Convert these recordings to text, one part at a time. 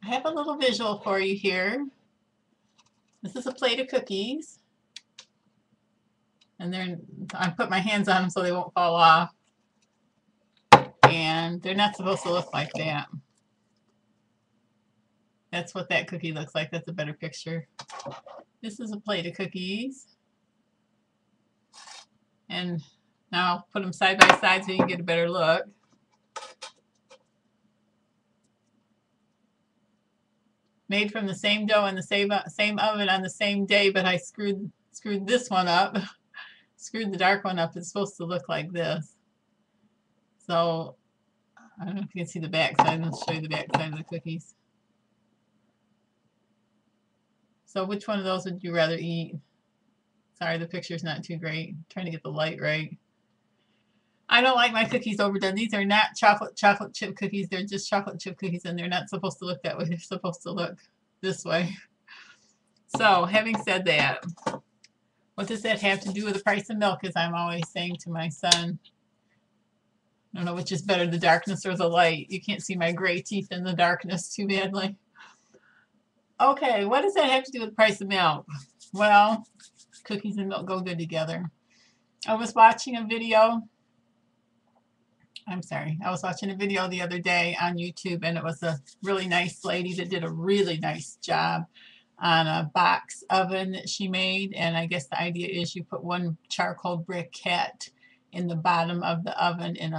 I have a little visual for you here. This is a plate of cookies, and I put my hands on them so they won't fall off. And they're not supposed to look like that. That's what that cookie looks like. That's a better picture. This is a plate of cookies. And now I'll put them side by side so you can get a better look. Made from the same dough in the same oven on the same day, but I screwed this one up. Screwed the dark one up. It's supposed to look like this. So I don't know if you can see the back side. I'll show you the back side of the cookies. So which one of those would you rather eat? Sorry, the picture's not too great. I'm trying to get the light right. I don't like my cookies overdone. These are not chocolate chip cookies. They're just chocolate chip cookies, and they're not supposed to look that way. They're supposed to look this way. So, having said that, what does that have to do with the price of milk? As I'm always saying to my son, I don't know which is better, the darkness or the light. You can't see my gray teeth in the darkness too badly. Okay, what does that have to do with the price of milk? Well, cookies and milk go good together. I was watching a video the other day on YouTube, and it was a really nice lady that did a really nice job on a box oven that she made. And I guess the idea is you put one charcoal briquette in the bottom of the oven in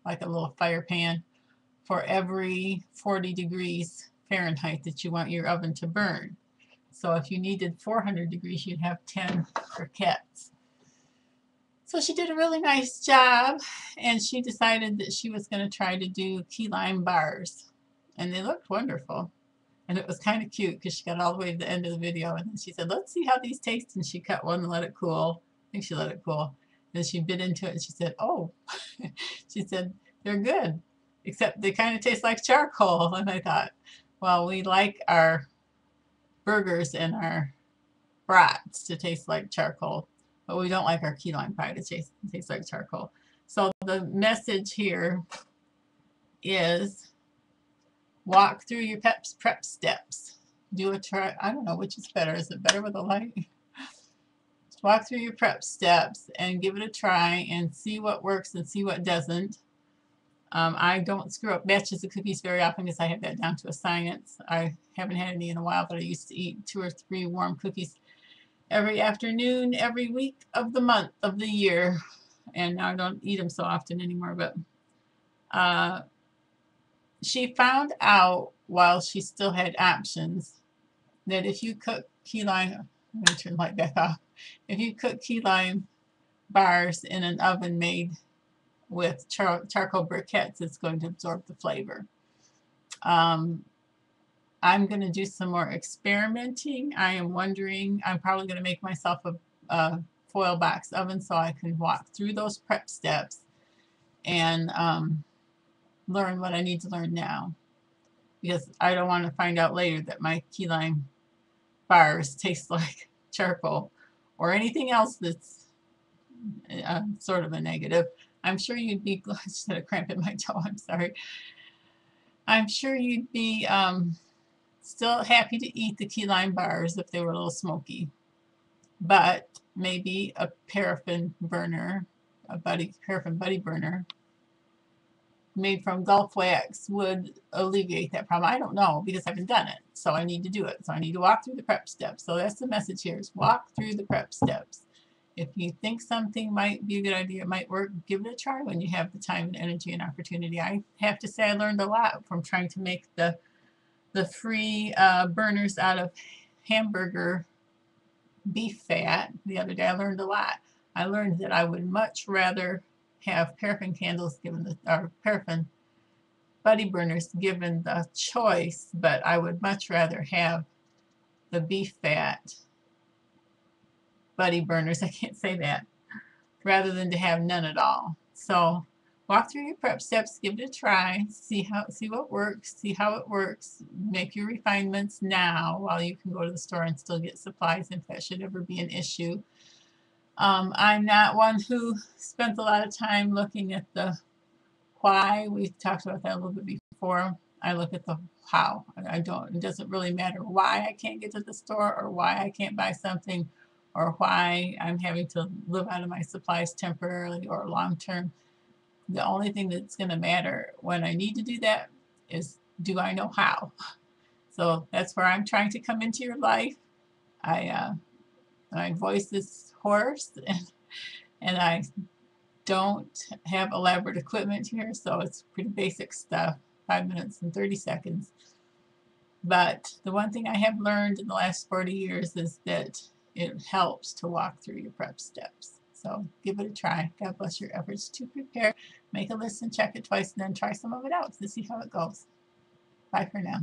like a little fire pan for every 40 degrees Fahrenheit that you want your oven to burn. So if you needed 400 degrees, you'd have 10 briquettes. So she did a really nice job, and she decided that she was going to try to do key lime bars, and they looked wonderful. And it was kind of cute because she got all the way to the end of the video, and then she said, let's see how these taste. And she cut one and let it cool. I think she let it cool. Then she bit into it, and she said, oh, she said, they're good, except they kind of taste like charcoal. And I thought, well, we like our burgers and our brats to taste like charcoal, but we don't like our key lime pie to taste like charcoal. So the message here is walk through your prep steps. Do a try. I don't know which is better. Is it better with a light? Just walk through your prep steps and give it a try and see what works and see what doesn't. I don't screw up batches of cookies very often because I have that down to a science. I haven't had any in a while, but I used to eat 2 or 3 warm cookies every afternoon, every week of the month of the year. And now I don't eat them so often anymore. But she found out while she still had options that if you cook key lime, I'm going to turn the light back off. If you cook key lime bars in an oven made with charcoal briquettes, it's going to absorb the flavor. I'm going to do some more experimenting. I am wondering, I'm probably going to make myself a foil box oven so I can walk through those prep steps and learn what I need to learn now. Because I don't want to find out later that my key lime bars taste like charcoal or anything else that's sort of a negative. I'm sure you'd be, I just had a cramp in my toe, I'm sorry. I'm sure you'd be still happy to eat the key lime bars if they were a little smoky. But maybe a paraffin burner, paraffin buddy burner made from Gulf wax would alleviate that problem. I don't know because I haven't done it, so I need to do it. So I need to walk through the prep steps. So that's the message here, is walk through the prep steps. If you think something might be a good idea, it might work, give it a try when you have the time and energy and opportunity. I have to say I learned a lot from trying to make the free burners out of hamburger beef fat the other day. I learned a lot. I learned that I would much rather have paraffin candles or paraffin buddy burners given the choice, but I would much rather have the beef fat buddy burners, I can't say that, rather than to have none at all. So walk through your prep steps, give it a try, see what works, see how it works, make your refinements now while you can go to the store and still get supplies if that should ever be an issue. I'm not one who spends a lot of time looking at the why. We've talked about that a little bit before. I look at the how. I don't, it doesn't really matter why I can't get to the store or why I can't buy something or why I'm having to live out of my supplies temporarily or long term. The only thing that's going to matter when I need to do that is, do I know how? So that's where I'm trying to come into your life. I my voice is hoarse and I don't have elaborate equipment here, so it's pretty basic stuff, 5 minutes and 30 seconds. But the one thing I have learned in the last 40 years is that it helps to walk through your prep steps. So give it a try. God bless your efforts to prepare. Make a list and check it twice and then try some of it out to see how it goes. Bye for now.